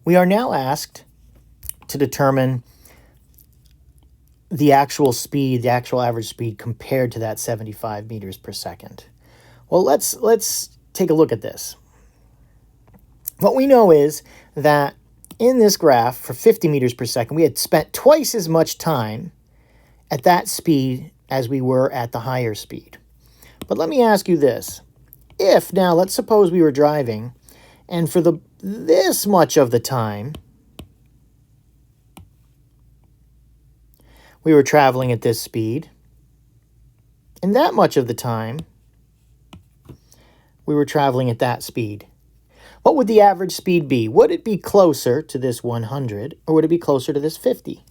We are now asked to determine the actual speed, the actual average speed compared to that 75 meters per second. Well, let's take a look at this. What we know is that in this graph for 50 meters per second, we had spent twice as much time at that speed as we were at the higher speed. But let me ask you this. If now, let's suppose we were driving, and for this much of the time, we were traveling at this speed, and that much of the time, we were traveling at that speed. What would the average speed be? Would it be closer to this 100, or would it be closer to this 50?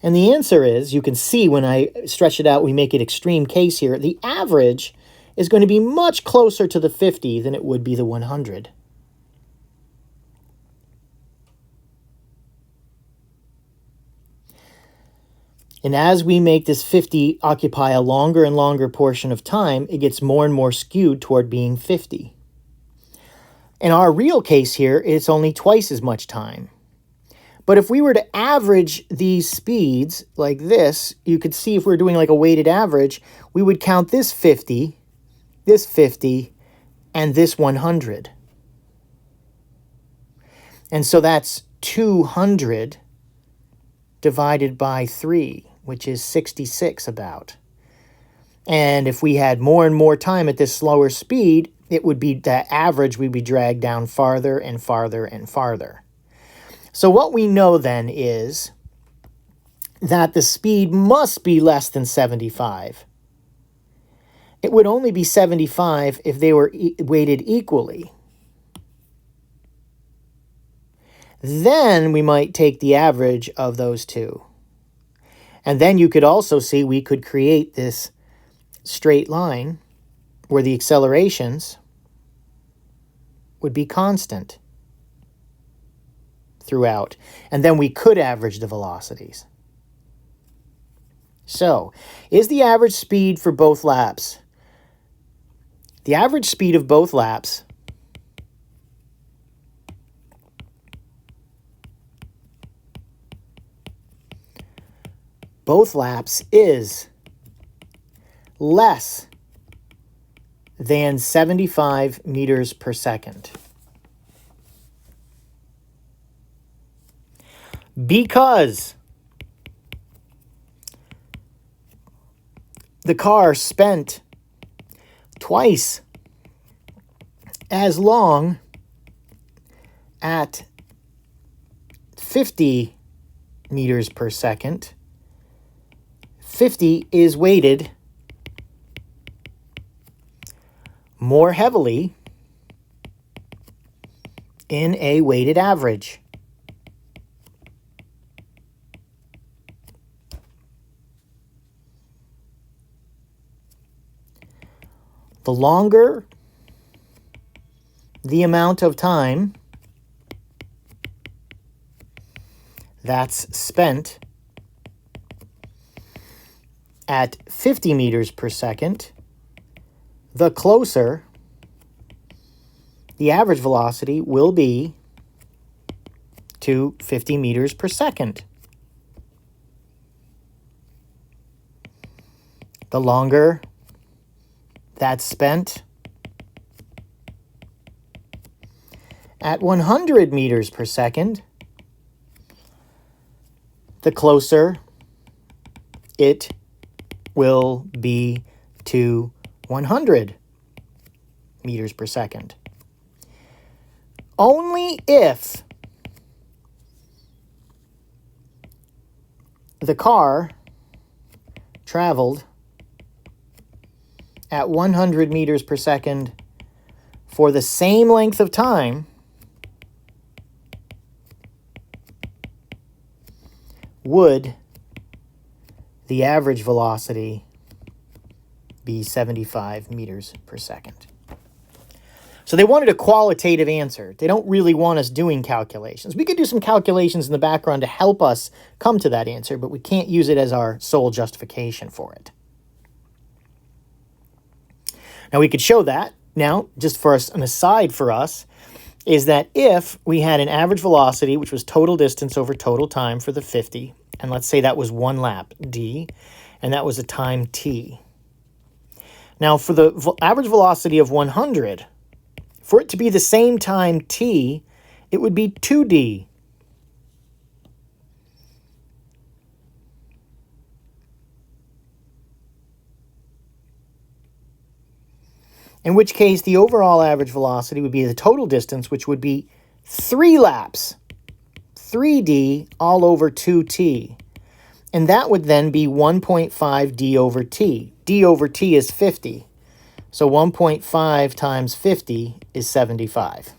And the answer is, you can see when I stretch it out, we make it extreme case here, the average is going to be much closer to the 50 than it would be the 100. And as we make this 50 occupy a longer and longer portion of time, it gets more and more skewed toward being 50. In our real case here, it's only twice as much time. But if we were to average these speeds like this, you could see if we're doing like a weighted average, we would count this 50, and this 100. And so that's 200 divided by 3, which is 66 about. And if we had more and more time at this slower speed, it would be the average would be dragged down farther and farther and farther. So what we know then is that the speed must be less than 75. It would only be 75 if they were weighted equally. Then we might take the average of those two. And then you could also see we could create this straight line where the accelerations would be constant throughout. And then we could average the velocities. So, is the average speed for both laps? The average speed of both laps is less than 75 meters per second. Because the car spent twice as long at 50 meters per second. 50 is weighted more heavily in a weighted average. The longer the amount of time that's spent at 50 meters per second, the closer the average velocity will be to 50 meters per second. The longer that's spent at 100 meters per second, the closer it will be to 100 meters per second. Only if the car traveled at 100 meters per second for the same length of time would the average velocity be 75 meters per second. So they wanted a qualitative answer. They don't really want us doing calculations. We could do some calculations in the background to help us come to that answer, but we can't use it as our sole justification for it. Now we could show that. Now, just for an aside for us, is that if we had an average velocity, which was total distance over total time for the 50, and let's say that was 1 lap, d, and that was a time t. Now, for the average velocity of 100, for it to be the same time t, it would be 2d. In which case, the overall average velocity would be the total distance, which would be 3 laps, 3d all over 2t. And that would then be 1.5 d over t. d over t is 50. So 1.5 times 50 is 75.